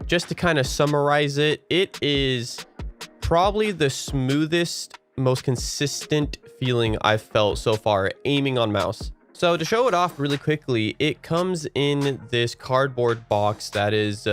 just to kind of summarize it, it is probably the smoothest, most consistent feeling I've felt so far aiming on mouse. So to show it off really quickly, it comes in this cardboard box that is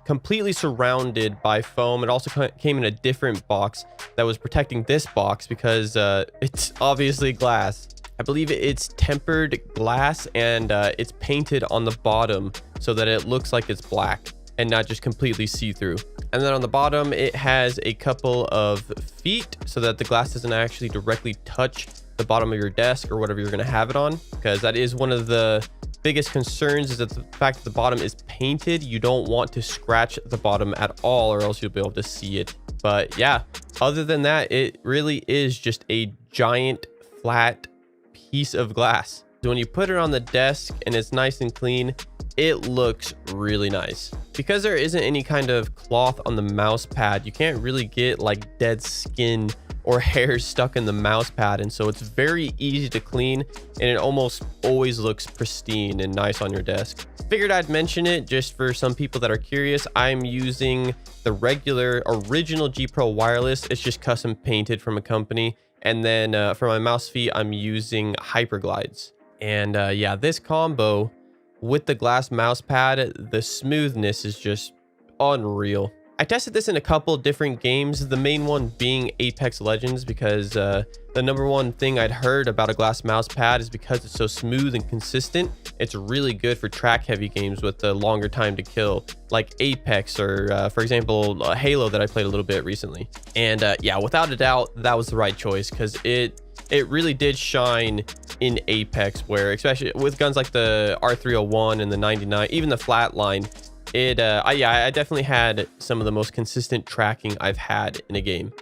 completely surrounded by foam. It also came in a different box that was protecting this box because it's obviously glass. I believe it's tempered glass, and it's painted on the bottom so that it looks like it's black and not just completely see-through. And then on the bottom, it has a couple of feet so that the glass doesn't actually directly touch the bottom of your desk or whatever you're going to have it on, because that is one of the biggest concerns, is that the fact that the bottom is painted. You don't want to scratch the bottom at all, or else you'll be able to see it. But yeah, other than that, it really is just a giant flat piece of glass. So when you put it on the desk and it's nice and clean, it looks really nice. Because there isn't any kind of cloth on the mouse pad, you can't really get like dead skin or hairs stuck in the mouse pad, and so it's very easy to clean, and it almost always looks pristine and nice on your desk. Figured I'd mention it just for some people that are curious. I'm using the regular original G Pro wireless. It's just custom painted from a company. And then for my mouse feet, I'm using Hyperglides. And yeah, this combo with the glass mouse pad, the smoothness is just unreal. I tested this in a couple different games, the main one being Apex Legends, because the number one thing I'd heard about a glass mouse pad is because it's so smooth and consistent, it's really good for track heavy games with a longer time to kill, like Apex or for example Halo that I played a little bit recently. And yeah, without a doubt, that was the right choice, because it really did shine in Apex, where especially with guns like the R301 and the 99, even the Flatline, yeah, I definitely had some of the most consistent tracking I've had in a game.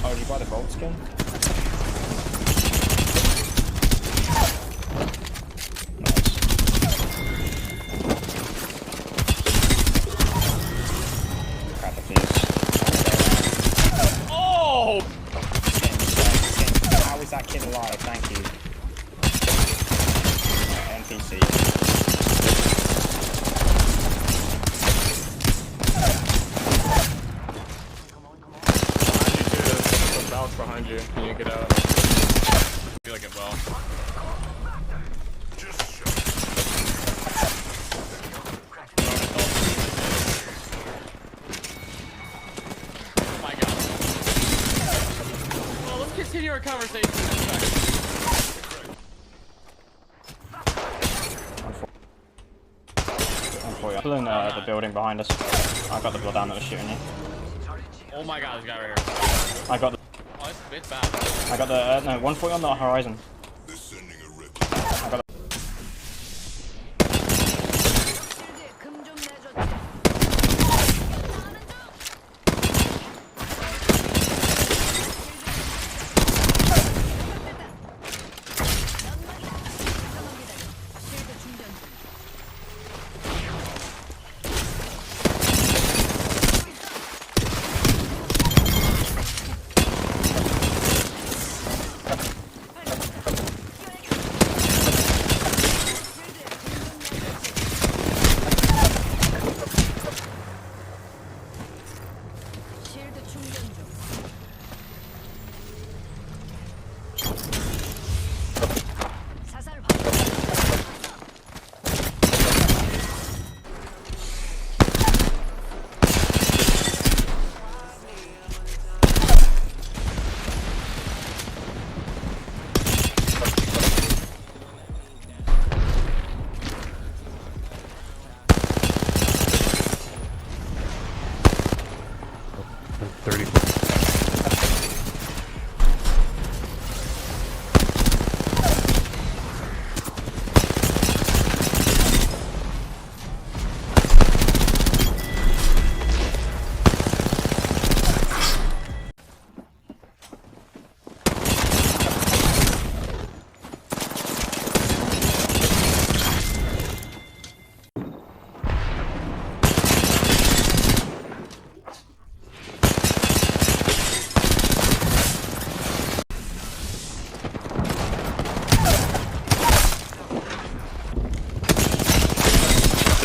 Oh, did you buy the Bolt skin? Oh! How is that kid alive? Thank you. NPC. Bounce behind you. Can you get out? I feel like it will. Oh my god. Well, let's continue our conversation. People in the building behind us. I got the blood down that was shooting you. Oh my god, this guy right here. I got the. Oh, it's bad. I got the no 140 on the horizon. I got the.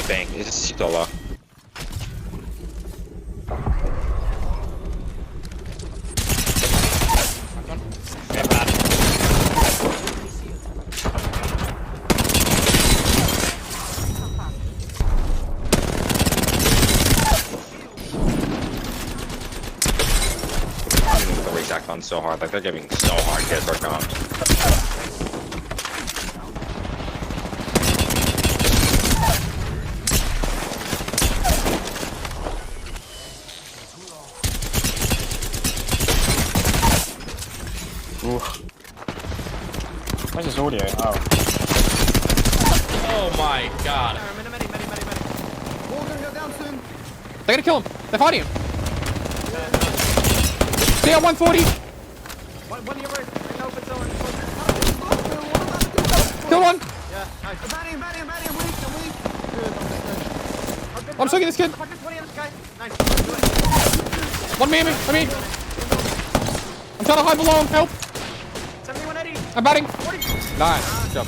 bank. It's so low. The exact on so hard. Like they're giving so hard hits right now. Where's his audio? Oh. Oh my god. They're gonna kill him. They're fighting him. Stay on 140. Kill one. I'm swinging this kid. One me. I'm trying to hide below him. Help. I'm batting. Nice. Good job.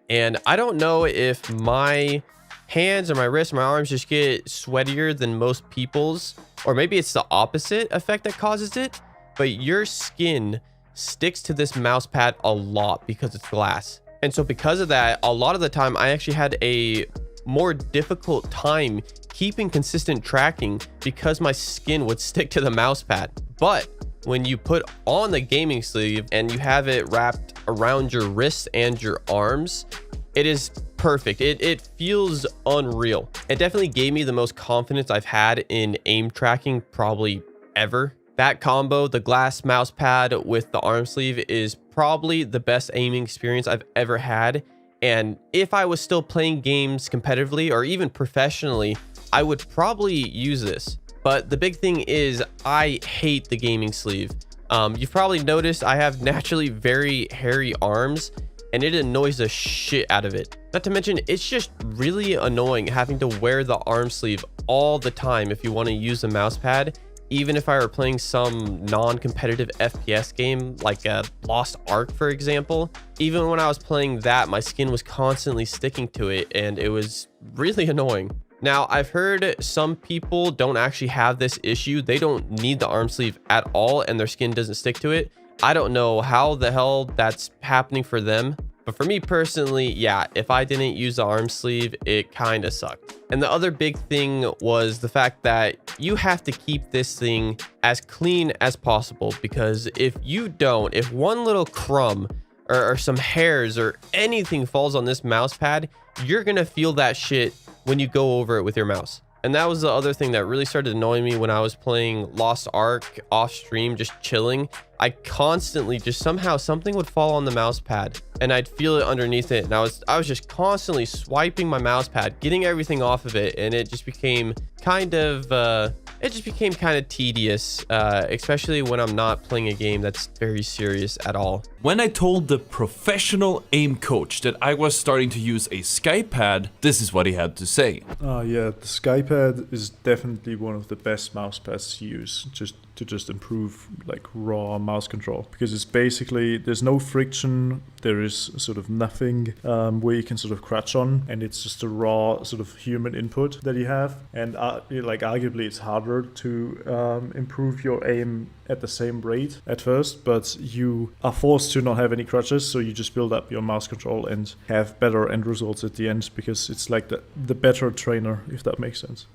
And I don't know if my hands or my wrists or my arms just get sweatier than most people's, or maybe it's the opposite effect that causes it, but your skin sticks to this mouse pad a lot because it's glass. And so because of that, a lot of the time I actually had a more difficult time keeping consistent tracking because my skin would stick to the mouse pad. But when you put on the gaming sleeve and you have it wrapped around your wrists and your arms, it is perfect. It feels unreal. It definitely gave me the most confidence I've had in aim tracking probably ever. That combo, the glass mouse pad with the arm sleeve, is probably the best aiming experience I've ever had. And if I was still playing games competitively or even professionally, I would probably use this. But the big thing is I hate the gaming sleeve. You've probably noticed I have naturally very hairy arms, and it annoys the shit out of it. Not to mention, it's just really annoying having to wear the arm sleeve all the time if you want to use the mouse pad. Even if I were playing some non-competitive FPS game like Lost Ark, for example, even when I was playing that, my skin was constantly sticking to it, and it was really annoying. Now, I've heard some people don't actually have this issue. They don't need the arm sleeve at all, and their skin doesn't stick to it. I don't know how the hell that's happening for them. But for me personally, yeah, if I didn't use the arm sleeve, it kind of sucked. And the other big thing was the fact that you have to keep this thing as clean as possible, because if you don't, if one little crumb or some hairs or anything falls on this mouse pad, you're gonna feel that shit when you go over it with your mouse. And that was the other thing that really started annoying me when I was playing Lost Ark off stream, just chilling. I constantly just somehow something would fall on the mouse pad and I'd feel it underneath it. And I was just constantly swiping my mouse pad, getting everything off of it. And it just became kind of tedious, especially when I'm not playing a game that's very serious at all. When I told the professional aim coach that I was starting to use a SkyPad, this is what he had to say. Yeah, the SkyPad is definitely one of the best mouse pads to use, just to improve like raw mouse control, because it's basically, there's no friction, there is sort of nothing where you can sort of crouch on, and it's just a raw sort of human input that you have. And like arguably it's harder to improve your aim at the same rate at first, but you are forced to not have any crutches, so you just build up your mouse control and have better end results at the end, because it's like the better trainer, if that makes sense.